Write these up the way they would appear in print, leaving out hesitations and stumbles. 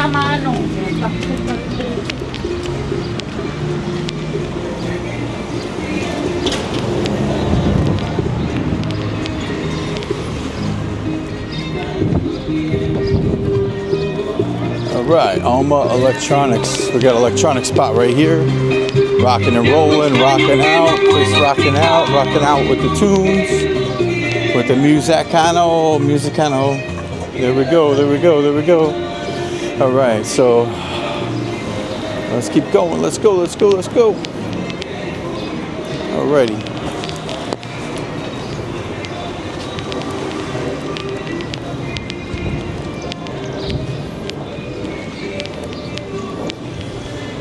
All right, Alma Electronics. We got an electronic spot right here. Rocking and rolling, rocking out, just rocking out with the tunes, with the musicano. There we go. All right, so let's keep going. Let's go. Alrighty.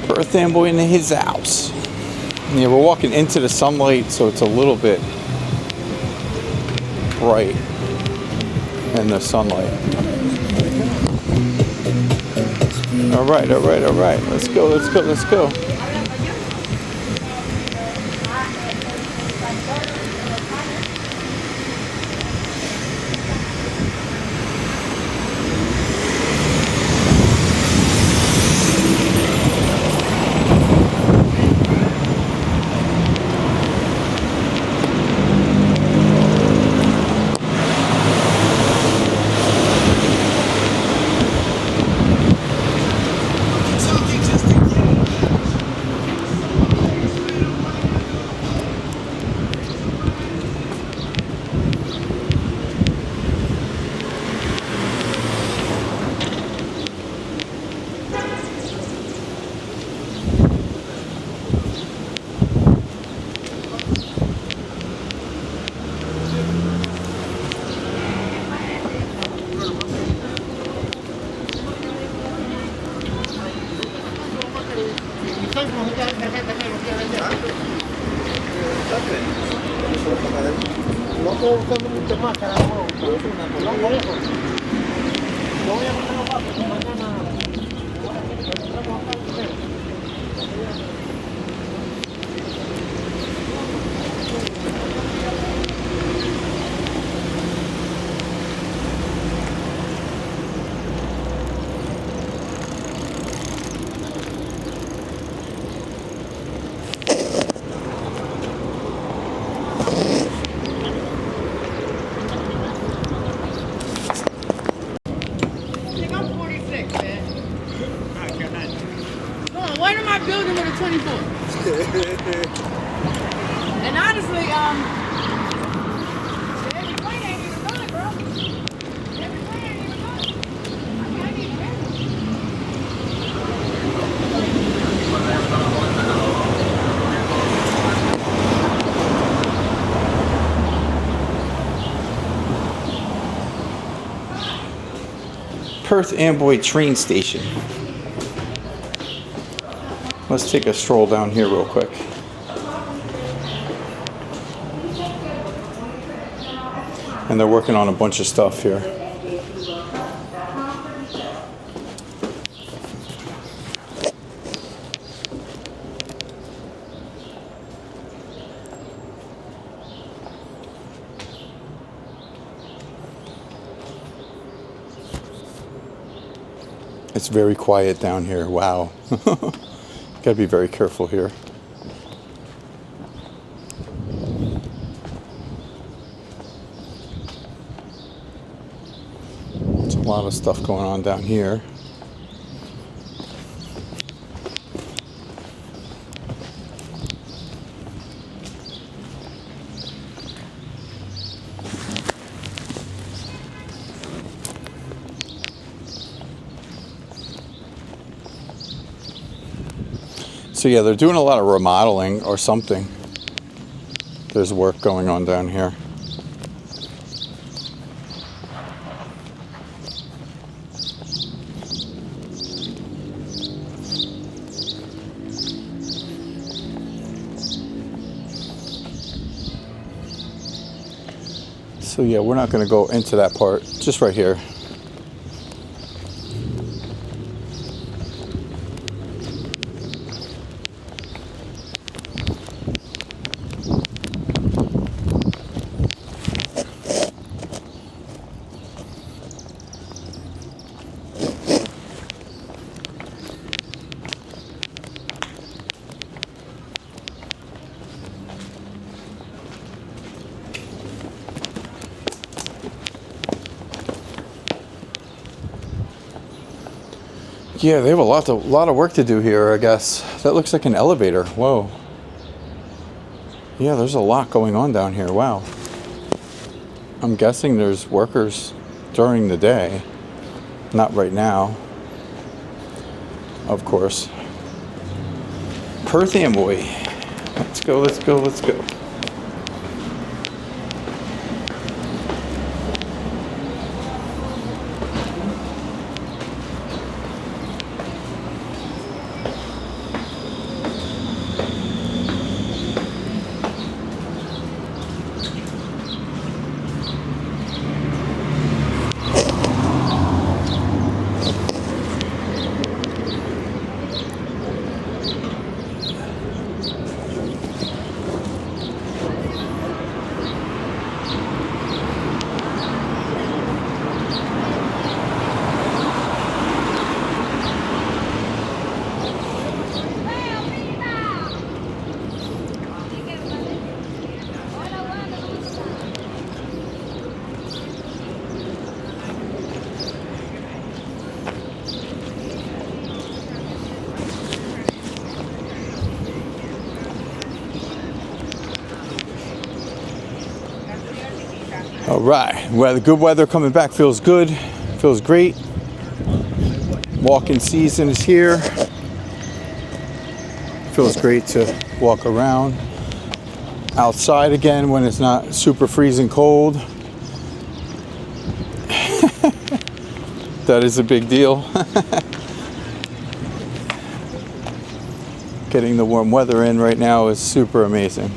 Perth Amboy in his house. Yeah, we're walking into the sunlight, so it's a little bit bright in the sunlight. All right. Let's go. No estoy buscando mucho más, carajo. No molesto. Yo voy a buscar los pasos mañana. What am I building with a 24? And honestly, every plane ain't even done, bro. Every plane ain't even done. I need Perth Amboy train station. Let's take a stroll down here real quick. And they're working on a bunch of stuff here. It's very quiet down here. Wow. Gotta be very careful here. There's a lot of stuff going on down here. So yeah, they're doing a lot of remodeling or something. There's work going on down here. So yeah, we're not going to go into that part, just right here. Yeah, they have a lot of work to do here, I guess. That looks like an elevator. Whoa. Yeah, there's a lot going on down here. Wow. I'm guessing there's workers during the day. Not right now, of course. Perth Amboy. Let's go, let's go, let's go. All right, well, the good weather coming back feels good, feels great. Walking season is here. Feels great to walk around outside again when it's not super freezing cold. That is a big deal. Getting the warm weather in right now is super amazing.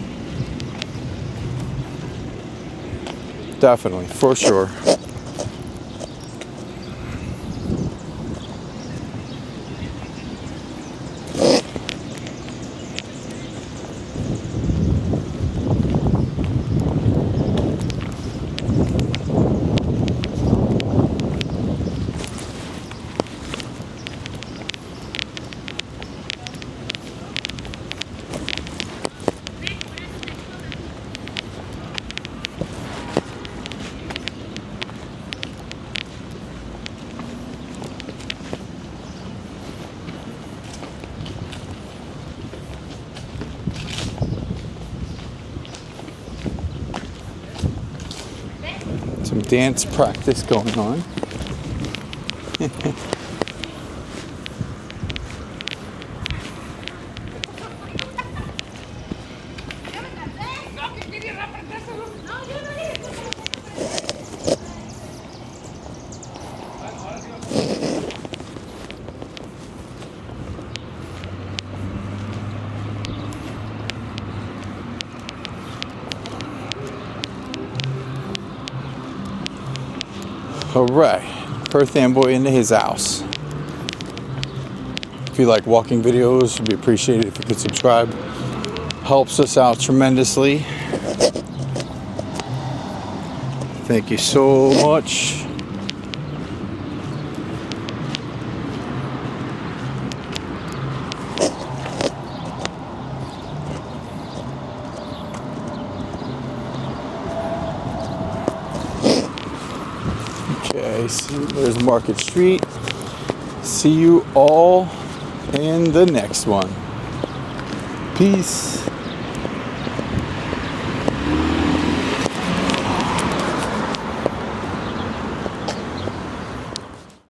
Definitely, for sure. Some dance practice going on. All right, Perth Amboy into his house. If you like walking videos, it'd be appreciated if you could subscribe. Helps us out tremendously. Thank you so much. Okay, so there's Market Street. See you all in the next one. Peace.